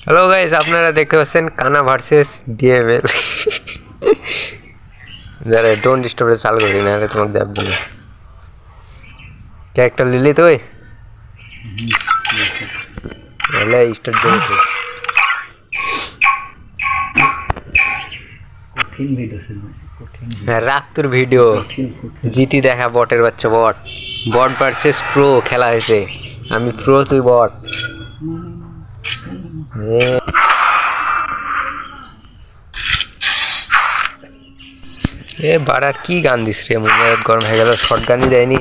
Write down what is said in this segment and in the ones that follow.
Hello guys, আপনারা দেখতে পাচ্ছেন কানা ভার্সেস ডিএমএল। যারা ডোন্ট ডিস্টার্ব চালু করি না তোমাকে দেখবো না। ক্যারেক্টার লিলি তো স্টার্ট দিয়েছে। হ্যাঁ, রাখ তোর ভিডিও। জিতি দেখা বটের বাচ্চা বট। বট ভার্সেস প্রো খেলা হয়েছে। আমি প্রো, তুই বট। এ বাড়ার কি গান দিস রে, মনে গরম হয়ে গেল। শর্ট গানই দেয়নি,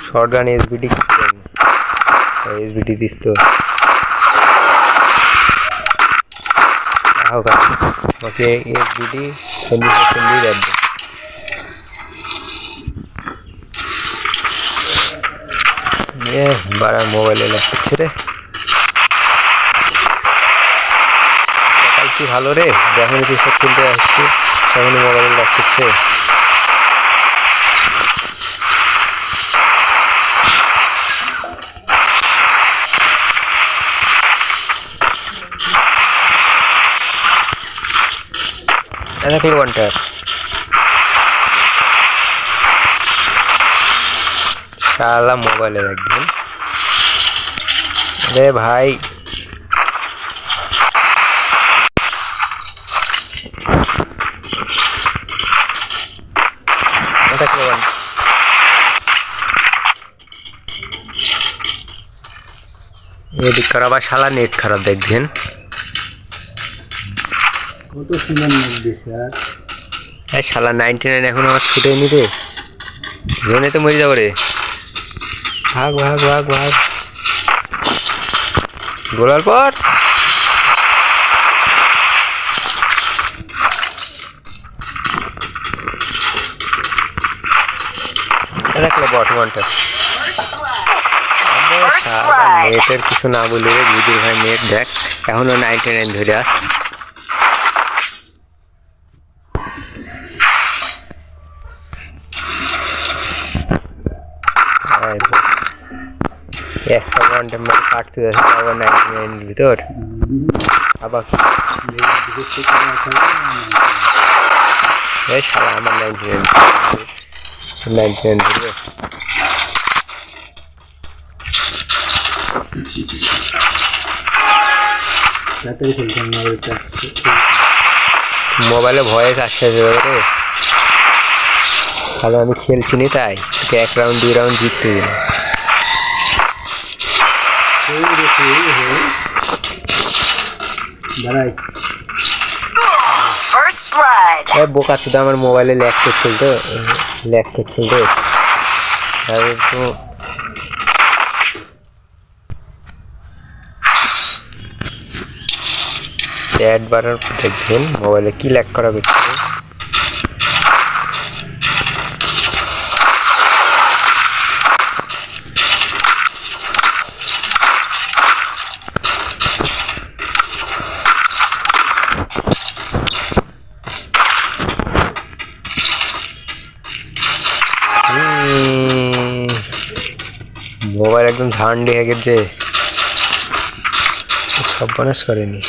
short gun SBD SBD this তো। আমাকে এসবিডি দিয়ে রাখবে। বাড়ার মোবাইলে লাগছে রে। সকাল কি ভালো রে, যখন কি সব কিনতে আসছি তখন মোবাইলে লাগছে। দেখলি ওয়ানটা শালা মোবাইলে রাখবেন রে ভাই। এদিক খারাপ, আর শালা নেট খারাপ দেখবেন। কত সুন্দর নেট দিছে। আর শালা 99 এখন আমার ছুটে নি রে, জোনে তো মরে যাবো রে। ভাগ ভাগ ভাগ ভাগ, গোলার পর দেখলো বর্তমানটা। নেটের কিছু না বলি রে বুঝির ভাই, নেট দেখ এখনো 99 ধরে আস। একটা ঘন্টা মানে কাটতে যাচ্ছে আবার 99 ভিতর। আবার এই শালা আমার 99 ধরে। মোবাইলে ভয়েস আসছে রে, তাহলে আমি খেলছি নি তাই তোকে 1 রাউন্ড 2 রাউন্ড জিততে দিন। বোকা শুধু আমার মোবাইলে ল্যাগ করছিল তো, অ্যাড বাড়ার দেখবেন মোবাইলে কি ল্যাগ করা হচ্ছে। মোবাইল একদম ঝান্ডি হয়ে গেছে, সব বানাস করেনি।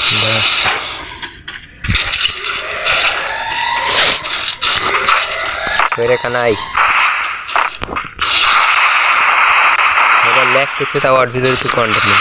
কানাই মোবাইল ল্যাগ করছে, তাও ওর ভিতরে একটু কন্টেন্ট নেই।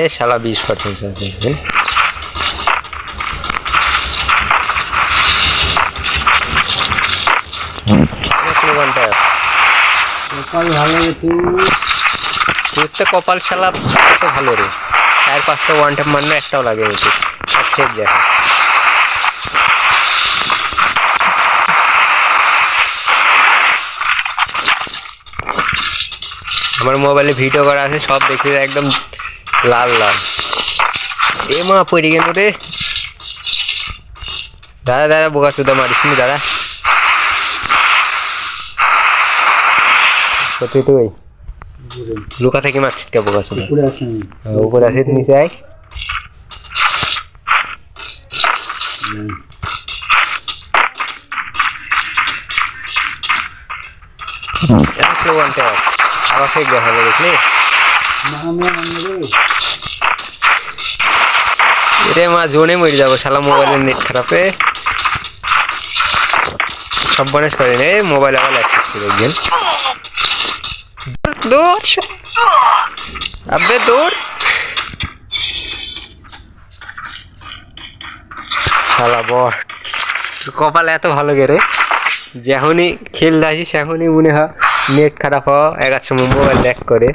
এ শালা 20% দেখবেন। কপাল ভালো রে তোর তো কপাল শালা তো ভালো রে, 4-5টা ওয়ান ট্যাপ মারলে একটাও লাগে হয়েছে। সব চেক দেখা আমার মোবাইলে ভিডিও করা আছে, সব দেখে একদম লাল লাল। এ মা পড়ে গেল রে। দাদা দাদা বোকা চোদা মারিস নি দাদা কোথায় তুই উপরে লুকা থেকে মারছিস কে বোকা চোদা উপরে আসেন উপরে আসিস নিচে আয় আসলে ওয়ানটা আবার ফেক দেখা হলো দেখলি রে মা জোনে মরে যাবো শালা মোবাইলের নেট খারাপে সব বনেস করে রে মোবাইল আবার ল্যাগ করছে দেখবেন দূর আবে দূর শালা বট কপাল এত ভালো গেরে যখনই খেলতে আসিস এখনই মনে হয় নেট খারাপ হওয়া এগার সময় মোবাইল ল্যাগ করে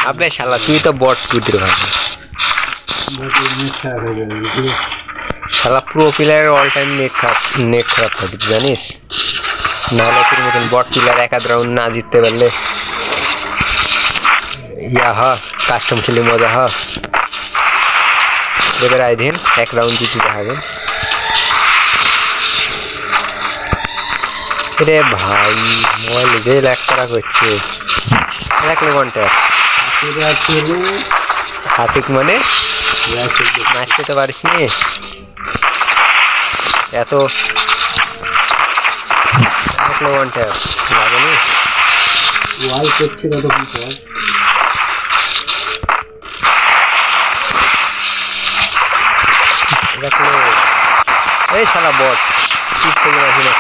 আবে শালা তুই তো বট বুদ্ধির ভাই শালা প্রো প্লেয়ারের অল টাইম নেট খারাপ থাকে জানিস নাহলে তোর মতন বট প্লেয়ার এক আধ রাউন্ড না জিততে পারলে ইয়া হ কাস্টম খেলে মজা হ এবার আই দিন এক রাউন্ড জিতে হবে রে ভাই মোবাইল যে ল্যাগ করা করছে দেখলে কোনটা হাতিক মানে মারতে তো পারিস নি এত দেখলে কোনটা লাগেনি ওয়াল করছে কতক্ষণ পর দেখলে এই শালা বট ঠিক থেকে রাখি না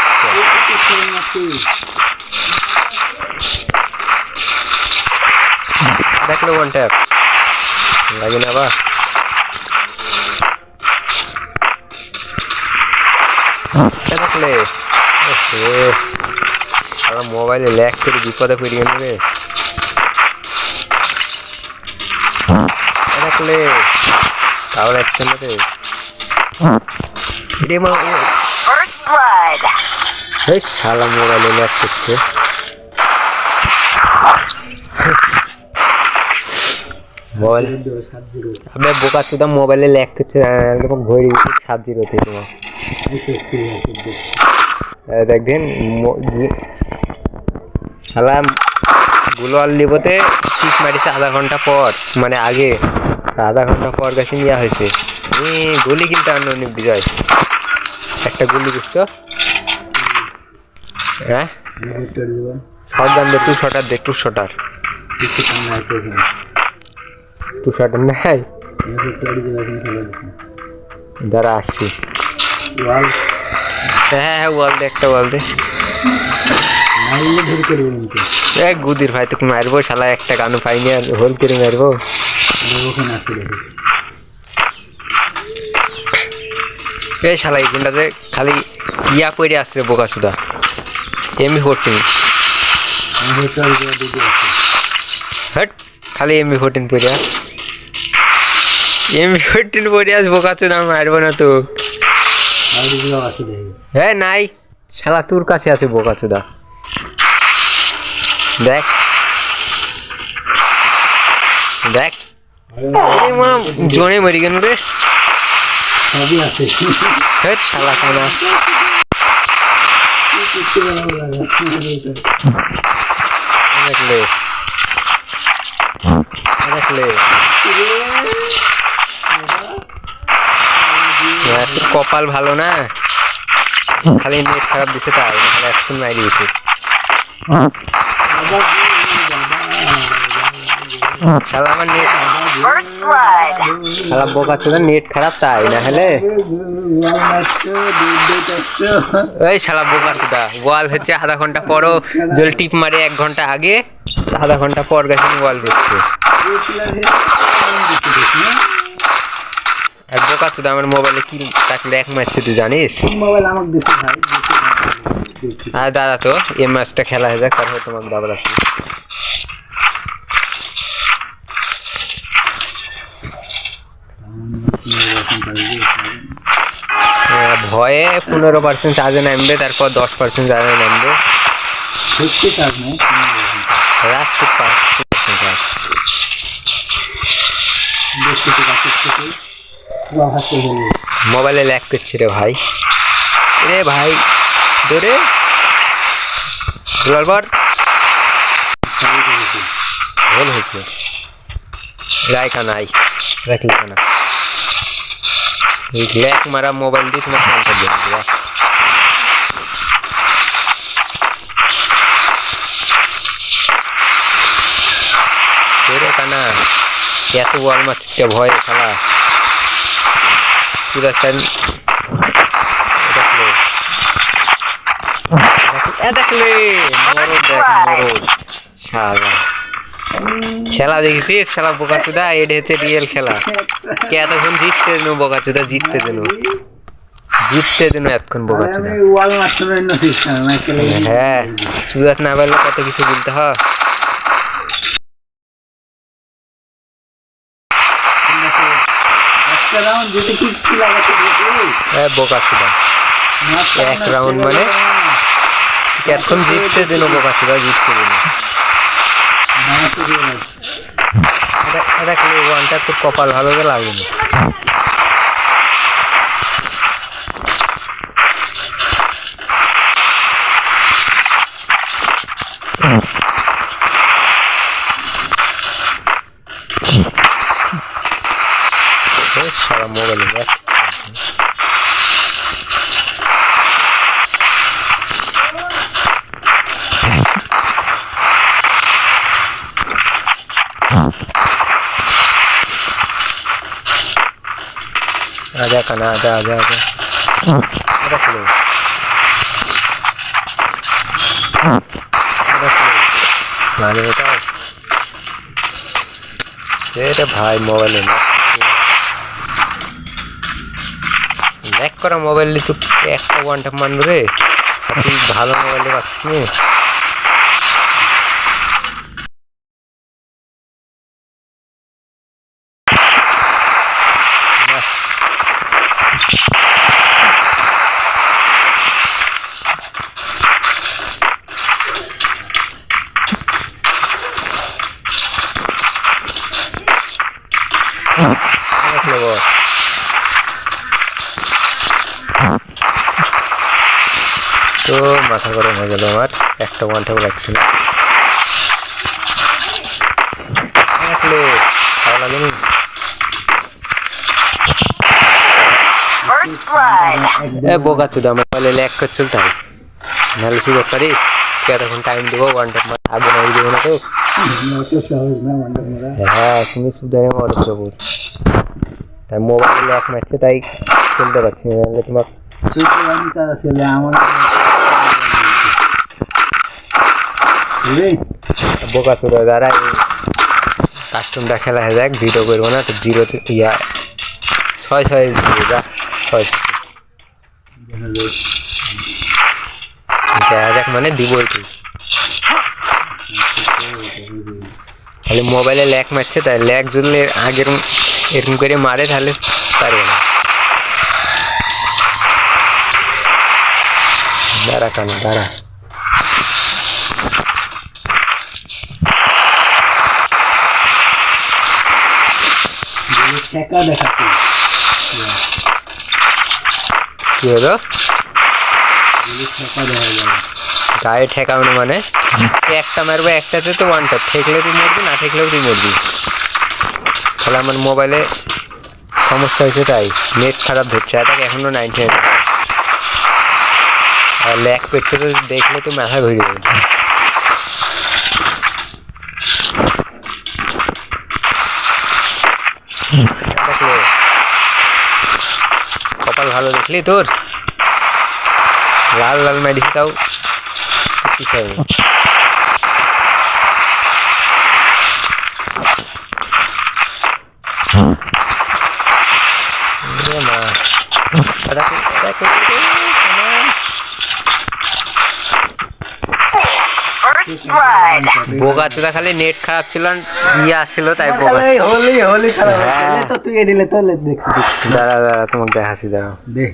দেখলে ওয়ান ট্যাপ লাগে না বা দেখলে সারা মোবাইলে ল্যাগ করে বিপদে পড়ে গেল রে দেখলে তাও লাগছে না রে রে মা First blood. এই শালা মোবাইলে ল্যাগ করছে মোবাইল আমি বোকা চোদা মোবাইলে ল্যাগ করছে এরকম ঘড়ি 7-0 তে তোমার দেখবেন শালা গুলোয়াল লিবোতে ঠিক মারিছে আধা ঘন্টা পর মানে আগে আধা ঘন্টা পর গেছে নেওয়া হয়েছে গুলি কিন্তু আনলো অনেক বিজয় একটা গুলি বুঝতো হ্যাঁ শর্ট গান দে 2 শটার দে 2 শটার 2 শটার নাই দাঁড়া আসছি হ্যাঁ ওয়াল দে একটা ওয়াল দে এক গুদির ভাই তোকে মারবো শালা একটা গানও পাইনি আর হোল করে মারবো এই শালা এই গুন্ডাতে খালি ইয়া পড়ে আসছে বোকা সুদা MB14 হট খালি MB14 পড়ে MB14 পড়ে আস বোকা সুদা মারবো না তো হ্যাঁ নাই শালা তোর কাছে আছে বোকা সুদা দেখ দেখ মা জোনে মরি গেল রে সবই আছে হেট শালা খানা দেখলে দেখলে কপাল ভালো না খালি নেট খারাপ দিছে তাই এখন মারি দিয়েছে শালা আমার নেট First blood. শালা বোকা চোদা নেট খারাপ তাই না হলে ওই শালা বোকা চোদা ওয়াল হচ্ছে আধা ঘন্টা পরও জল টিপ মারে 1 ঘন্টা আগে আধা ঘন্টা পর গেছে ওয়াল দিচ্ছে আর বোকা চোদা আমার মোবাইলে কি তাকলে এক মারছে তুই জানিস মোবাইল আমাকে দিতে ভাই আর দাদা তো এই ম্যাচটা খেলা হয়ে যাক তারপর তোমাকে দাবার আসি ভয়ে 15% চার্জে নামবে তারপর 10% চার্জে নামবে দেখতে চাস না রাখতে পারছি দেখতে তো কাছে থেকে হাসতে গেলে মোবাইলে ল্যাগ করছে রে ভাই ধরে তোলার পর ভুল হয়েছে রায়কা নাই রাখলি না এই ল্যাগ মারা মোবাইল দিয়ে তোমার কাউন্টার দিয়ে দেবো রে কানা এত বল মারছে ভয় খেলা পুরা চান দেখলে খেলা দেখেছিস খেলা বোকাচুদা এটা হচ্ছে রিয়েল খেলা কে এতক্ষণ জিততে দিন বোকাচুদা জিততে দিন এতক্ষণ বোকাচুদা ওয়াল মারতে না সিস্টেম হ্যাঁ সুরাত না পারলে কত কিছু বলতে হয় একটা রাউন্ড যেতে কি লাগাতে দিয়েছে বোকাচুদা এক রাউন্ড মানে এতক্ষণ জিততে দিন বোকাচুদা জিততে দিন এটা খেলে ওয়ানটা তোর কপাল ভালো করে লাগেনি সারা মোবাইলে आजा काना आजा खेलो माने बताओ तेरे भाई मोबाइल में ল্যাগ করা মোবাইল তো একটা ওয়ান ট্যাপ মারলো রে তুই ভালো মোবাইলে পাচ্ছিস তো মাথা গরম হয়ে গেল আমার একটা ওয়ান ট্যাপ লাগছে না ভালো লাগেনি First blood. বোকা চুদা মোবাইলে ল্যাগ করছিল তাই নাহলে সুযোগ পারিস এতক্ষণ টাইম দেবো ওয়ান ট্যাপ আগে না দেবো না তো হ্যাঁ তুমি সুদারে অর্ডার দেবো তাই মোবাইলে ল্যাগ মারছে তাই খেলতে পারছি না নাহলে তোমার বোকা চুদা দ্বারা কাস্টমটা খেলা হয়ে যাক ভিডিও করবো না তো জিরোতে ইয়া 6-6 যা 6 দেখা যাক মানে দিবই তুই খালি মোবাইলে ল্যাগ মারছে তাই ল্যাগ যদি আগের এরকম করে মারে তাহলে পারবে না দাঁড়া কানা দাঁড়া কি হলো গায়ে ঠেকানো মানে একটা মারবো একটাতে তো ওয়ান ট্যাপ ঠেকলে তুই মরবি না ঠেকলেও তুই মরবি তাহলে আমার মোবাইলে সমস্যা হয়েছে তাই নেট খারাপ ধরছে এটাকে এখনো 99 আর ল্যাগ পেচ্ছে তো দেখলে তুই মাথা ঘুরে যাবে কপাল ভালো দেখলি তোর লাল লাল মেডিসিন তাও কিছু হয়নি First blood. বোকা চোদা খালি নেট খারাপ ছিল ইয়া ছিল তাই বোকা হোলি খারাপ তো তুই এডিলে তো দেখছি দাঁড়া তোমাকে দেখাচ্ছি দাঁড়াও দেখ